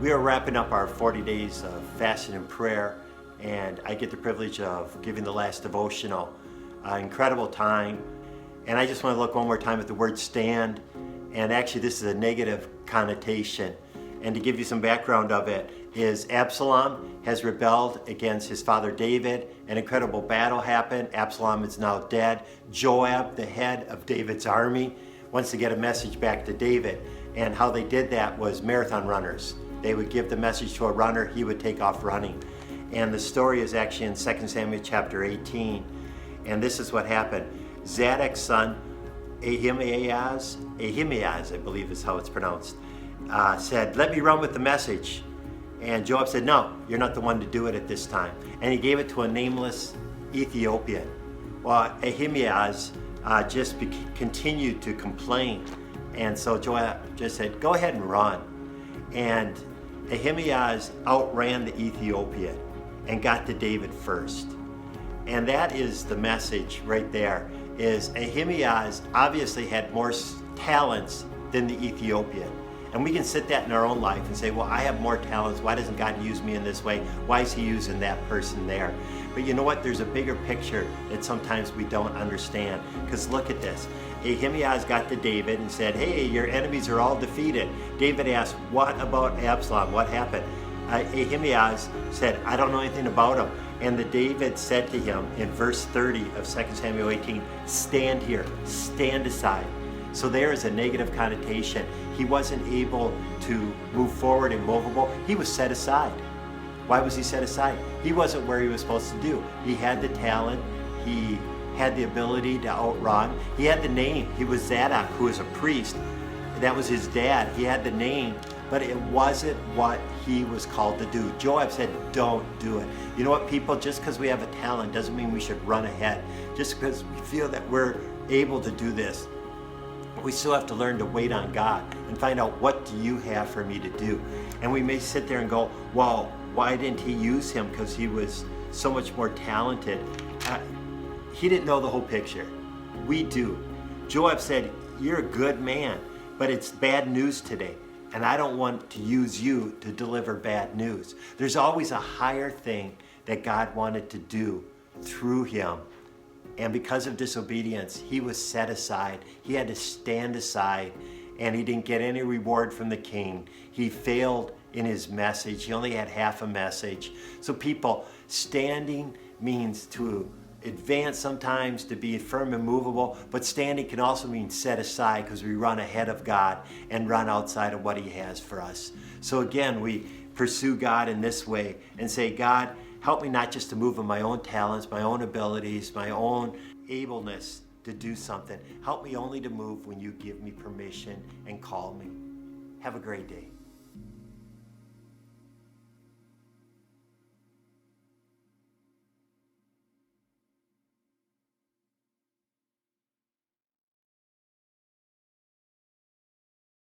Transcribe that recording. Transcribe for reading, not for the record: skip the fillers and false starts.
We are wrapping up our 40 days of fasting and prayer, and I get the privilege of giving the last devotional. Incredible time. And I just want to look one more time at the word stand. And actually this is a negative connotation. And to give you some background of it, is Absalom has rebelled against his father David. An incredible battle happened. Absalom is now dead. Joab, the head of David's army, wants to get a message back to David. And how they did that was marathon runners. They would give the message to a runner, he would take off running. And the story is actually in 2 Samuel chapter 18. And this is what happened. Zadok's son, Ahimaaz, I believe is how it's pronounced, said, "Let me run with the message." And Joab said, "No, you're not the one to do it at this time." And he gave it to a nameless Ethiopian. Well, Ahimaaz continued to complain. And so Joab just said, "Go ahead and run." And Ahimaaz outran the Ethiopian and got to David first. And that is the message right there, is Ahimaaz obviously had more talents than the Ethiopian. And we can sit that in our own life and say, well, I have more talents. Why doesn't God use me in this way? Why is he using that person there? But you know what? There's a bigger picture that sometimes we don't understand. Because look at this. Ahimaaz got to David and said, "Hey, your enemies are all defeated." David asked, "What about Absalom? What happened?" Ahimaaz said, "I don't know anything about him." And the David said to him in verse 30 of 2 Samuel 18, "Stand here, stand aside." So there is a negative connotation. He wasn't able to move forward, immovable. He was set aside. Why was he set aside? He wasn't where he was supposed to do. He had the talent. He had the ability to outrun. He had the name. He was Zadok, who was a priest. That was his dad. He had the name, but it wasn't what he was called to do. Joab said, "Don't do it." You know what, people? Just because we have a talent doesn't mean we should run ahead. Just because we feel that we're able to do this, we still have to learn to wait on God and find out, what do you have for me to do? And we may sit there and go, well, why didn't he use him? Because he was so much more talented. He didn't know the whole picture. We do. Joab said, "You're a good man, but it's bad news today. And I don't want to use you to deliver bad news." There's always a higher thing that God wanted to do through him. And because of disobedience, he was set aside. He had to stand aside, and he didn't get any reward from the king. He failed in his message. He only had half a message. So people, standing means to advance sometimes, to be firm and movable, but standing can also mean set aside, because we run ahead of God and run outside of what he has for us. So again, we pursue God in this way and say, "God, help me not just to move in my own talents, my own abilities, my own ableness to do something. Help me only to move when you give me permission and call me." Have a great day.